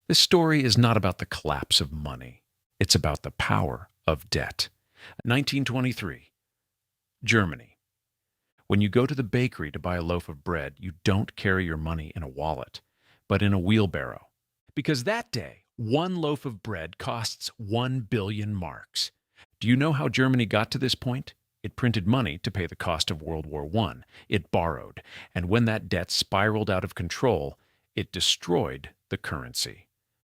This story is not about the collapse of money. It's about the power of debt. 1923, Germany. When you go to the bakery to buy a loaf of bread, you don't carry your money in a wallet, but in a wheelbarrow. Because that day, one loaf of bread costs 1 billion marks. Do you know how Germany got to this point? It printed money to pay the cost of World War I. It borrowed, and when that debt spiraled out of control, it destroyed the currency.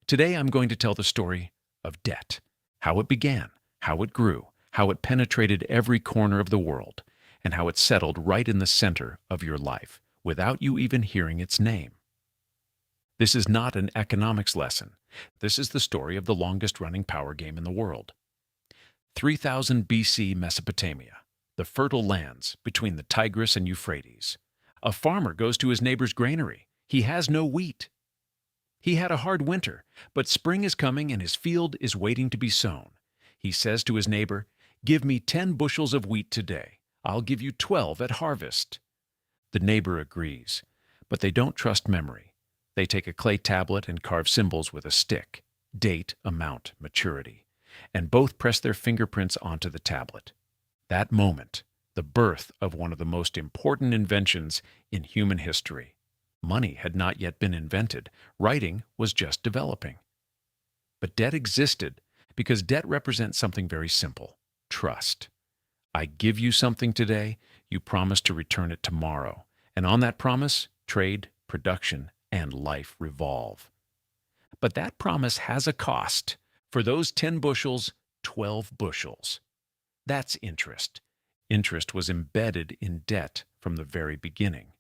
Today I'm going to tell the story of debt, how it began, how it grew, how it penetrated every corner of the world, and how it settled right in the center of your life without you even hearing its name. This is not an economics lesson. This is the story of the longest-running power game in the world. 3000 BC Mesopotamia, the fertile lands between the Tigris and Euphrates. A farmer goes to his neighbor's granary. He has no wheat. He had a hard winter, but spring is coming and his field is waiting to be sown. He says to his neighbor, "Give me 10 bushels of wheat today. I'll give you 12 at harvest." The neighbor agrees, but they don't trust memory. They take a clay tablet and carve symbols with a stick, date, amount, maturity, and both press their fingerprints onto the tablet. That moment, the birth of one of the most important inventions in human history. Money had not yet been invented. Writing was just developing. But debt existed because debt represents something very simple: trust. I give you something today, you promise to return it tomorrow. And on that promise, trade, production, and life revolve. But that promise has a cost. For those 10 bushels, 12 bushels. That's interest. Interest was embedded in debt from the very beginning.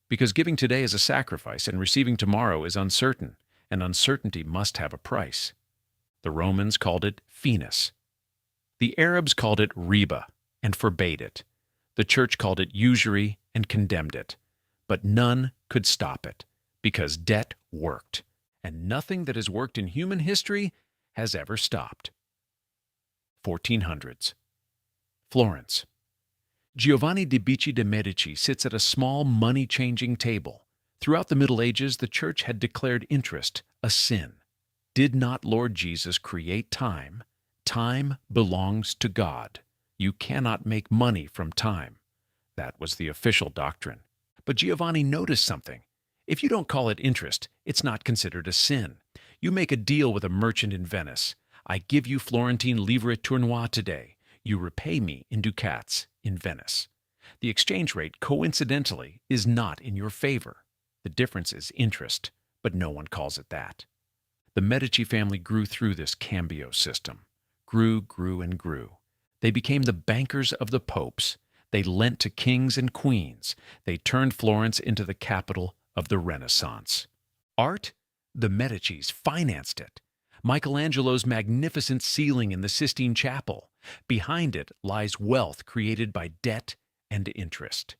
Because giving today is a sacrifice and receiving tomorrow is uncertain, and uncertainty must have a price. The Romans called it finis. The Arabs called it riba and forbade it. The church called it usury and condemned it. But none could stop it, because debt worked, and nothing that has worked in human history has ever stopped. 1400s. Florence. Giovanni de' Medici sits at a small money-changing table. Throughout the Middle Ages, the Church had declared interest a sin. Did not Lord Jesus create time? Time belongs to God. You cannot make money from time. That was the official doctrine. But Giovanni noticed something. If you don't call it interest, it's not considered a sin. You make a deal with a merchant in Venice. I give you Florentine livre tournois today. You repay me in ducats in Venice. The exchange rate, coincidentally, is not in your favor. The difference is interest, but no one calls it that. The Medici family grew through this cambio system. Grew, and grew. They became the bankers of the popes. They lent to kings and queens. They turned Florence into the capital of the Renaissance. Art? The Medicis financed it. Michelangelo's magnificent ceiling in the Sistine Chapel. Behind it lies wealth created by debt and interest.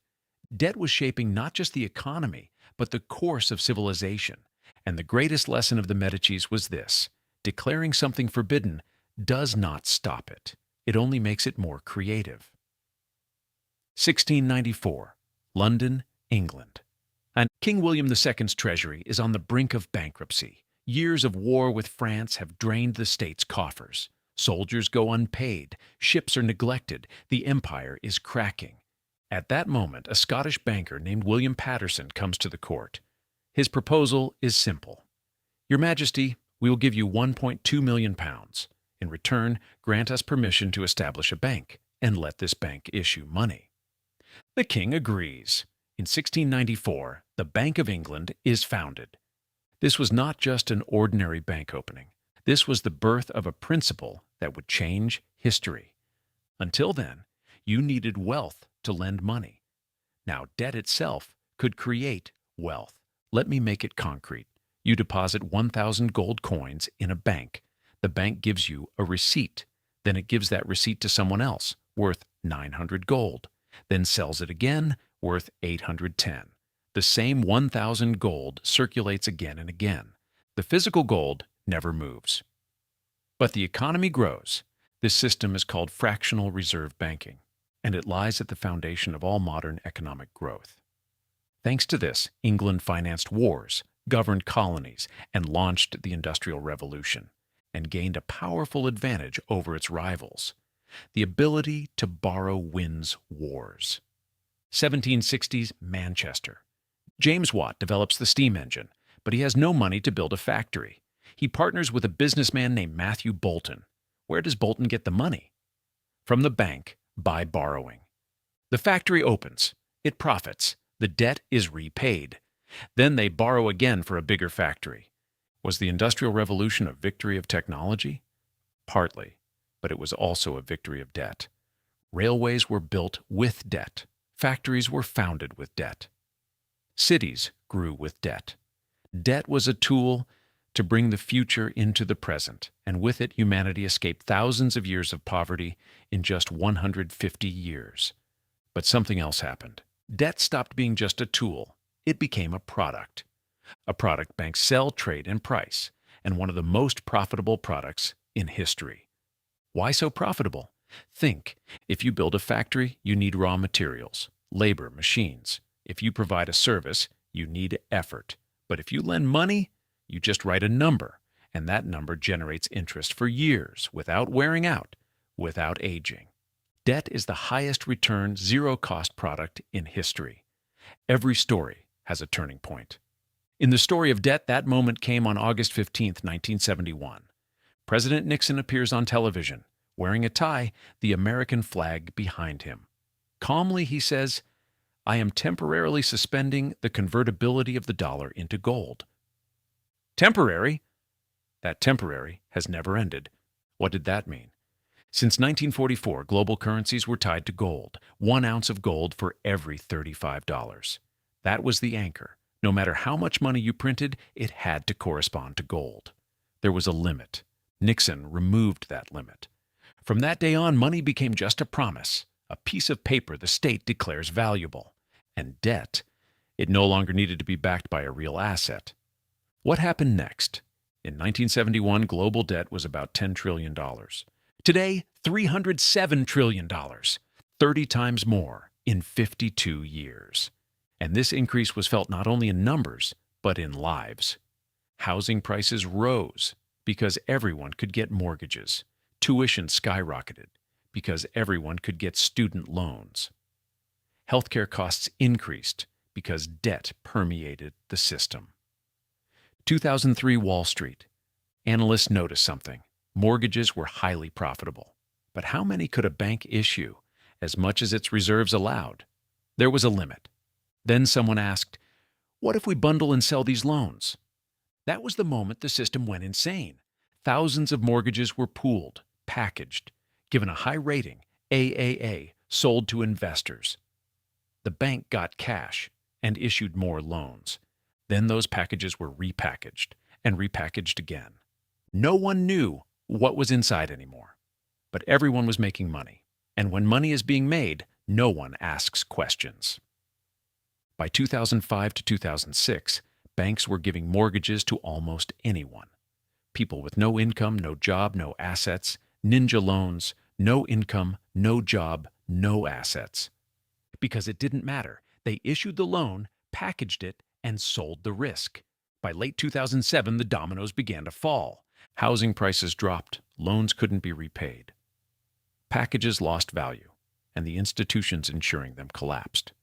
Debt was shaping not just the economy, but the course of civilization. And the greatest lesson of the Medicis was this: declaring something forbidden does not stop it. It only makes it more creative. 1694, London, England. And King William II's treasury is on the brink of bankruptcy. Years of war with France have drained the state's coffers. Soldiers go unpaid. Ships are neglected. The empire is cracking. At that moment, a Scottish banker named William Paterson comes to the court. His proposal is simple. Your Majesty, we will give you £1.2 million. In return, grant us permission to establish a bank and let this bank issue money. The king agrees. In 1694, the Bank of England is founded. This was not just an ordinary bank opening. This was the birth of a principle that would change history. Until then, you needed wealth to lend money. Now, debt itself could create wealth. Let me make it concrete. You deposit 1,000 gold coins in a bank. The bank gives you a receipt. Then it gives that receipt to someone else, worth 900 gold. Then sells it again, worth 810. The same 1,000 gold circulates again and again. The physical gold never moves. But the economy grows. This system is called fractional reserve banking, and it lies at the foundation of all modern economic growth. Thanks to this, England financed wars, governed colonies, and launched the Industrial Revolution, and gained a powerful advantage over its rivals. The ability to borrow wins wars. 1760s Manchester. James Watt develops the steam engine, but he has no money to build a factory. He partners with a businessman named Matthew Boulton. Where does Boulton get the money? From the bank, by borrowing. The factory opens. It profits. The debt is repaid. Then they borrow again for a bigger factory. Was the Industrial Revolution a victory of technology? Partly, but it was also a victory of debt. Railways were built with debt. Factories were founded with debt. Cities grew with debt. Debt was a tool to bring the future into the present, and with it humanity escaped thousands of years of poverty in just 150 years. But something else happened. Debt stopped being just a tool. It became a product. A product banks sell, trade, and price, and one of the most profitable products in history. Why so profitable? Think, if you build a factory, you need raw materials, labor, machines. If you provide a service, you need effort. But if you lend money, you just write a number, and that number generates interest for years without wearing out, without aging. Debt is the highest return, zero-cost product in history. Every story has a turning point. In the story of debt, that moment came on August 15, 1971. President Nixon appears on television, wearing a tie, the American flag behind him. Calmly, he says, "I am temporarily suspending the convertibility of the dollar into gold." Temporary? That temporary has never ended. What did that mean? Since 1944, global currencies were tied to gold, 1 ounce of gold for every $35. That was the anchor. No matter how much money you printed, it had to correspond to gold. There was a limit. Nixon removed that limit. From that day on, money became just a promise, a piece of paper the state declares valuable. And debt, it no longer needed to be backed by a real asset. What happened next? In 1971, global debt was about $10 trillion. Today, $307 trillion, 30 times more in 52 years. And this increase was felt not only in numbers, but in lives. Housing prices rose because everyone could get mortgages. Tuition skyrocketed because everyone could get student loans. Healthcare costs increased because debt permeated the system. 2003 Wall Street. Analysts noticed something. Mortgages were highly profitable. But how many could a bank issue? As much as its reserves allowed. There was a limit. Then someone asked, "What if we bundle and sell these loans?" That was the moment the system went insane. Thousands of mortgages were pooled, packaged, given a high rating, AAA, sold to investors. The bank got cash and issued more loans. Then those packages were repackaged and repackaged again. No one knew what was inside anymore. But everyone was making money. And when money is being made, no one asks questions. By 2005 to 2006, banks were giving mortgages to almost anyone. People with no income, no job, no assets, ninja loans, no income, no job, no assets. Because it didn't matter. They issued the loan, packaged it, and sold the risk. By late 2007, the dominoes began to fall. Housing prices dropped, loans couldn't be repaid. Packages lost value, and the institutions insuring them collapsed.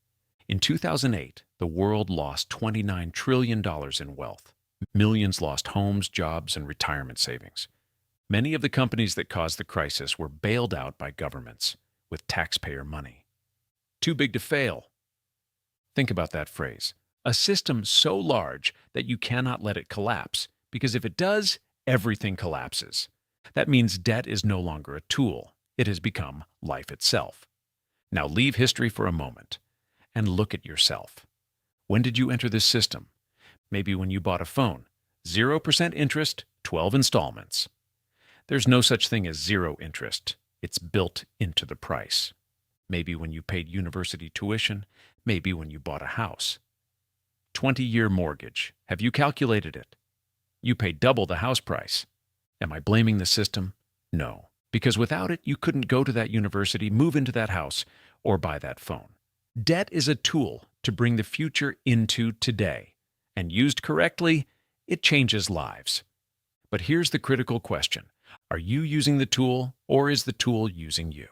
In 2008, the world lost $29 trillion in wealth. Millions lost homes, jobs, and retirement savings. Many of the companies that caused the crisis were bailed out by governments with taxpayer money. Too big to fail. Think about that phrase. A system so large that you cannot let it collapse, because if it does, everything collapses. That means debt is no longer a tool. It has become life itself. Now leave history for a moment and look at yourself. When did you enter this system? Maybe when you bought a phone. 0% interest, 12 installments. There's no such thing as zero interest. It's built into the price. Maybe when you paid university tuition, maybe when you bought a house. 20-year mortgage. Have you calculated it? You pay double the house price. Am I blaming the system? No, because without it, you couldn't go to that university, move into that house, or buy that phone. Debt is a tool to bring the future into today, and used correctly, it changes lives. But here's the critical question. Are you using the tool, or is the tool using you?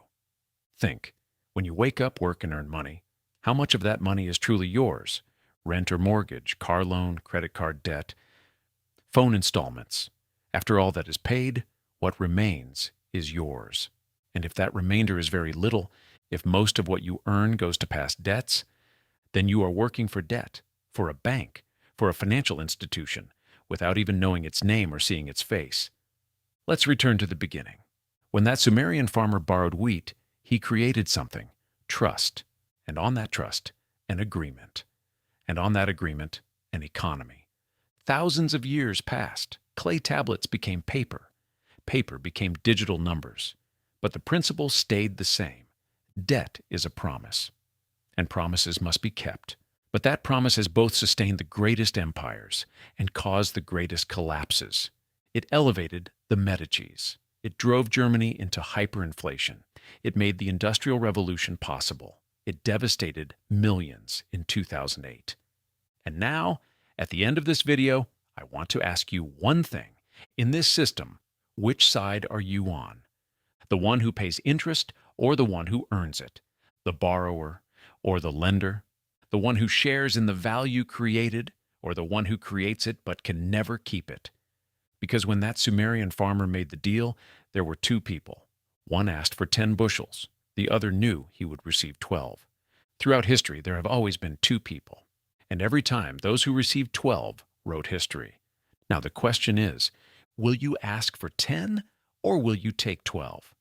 Think. When you wake up, work, and earn money, how much of that money is truly yours? Rent or mortgage, car loan, credit card debt, phone installments. After all that is paid, what remains is yours. And if that remainder is very little, if most of what you earn goes to past debts, then you are working for debt, for a bank, for a financial institution, without even knowing its name or seeing its face. Let's return to the beginning. When that Sumerian farmer borrowed wheat, he created something, trust, and on that trust, an agreement, and on that agreement, an economy. Thousands of years passed. Clay tablets became paper. Paper became digital numbers. But the principle stayed the same. Debt is a promise, and promises must be kept. But that promise has both sustained the greatest empires and caused the greatest collapses. It elevated the Medicis. It drove Germany into hyperinflation. It made the Industrial Revolution possible. It devastated millions in 2008. And now, at the end of this video, I want to ask you one thing. In this system, which side are you on? The one who pays interest or the one who earns it? The borrower or the lender? The one who shares in the value created or the one who creates it but can never keep it? Because when that Sumerian farmer made the deal, there were two people. One asked for 10 bushels. The other knew he would receive 12. Throughout history, there have always been two people. And every time, those who received 12 wrote history. Now the question is, will you ask for 10 or will you take 12?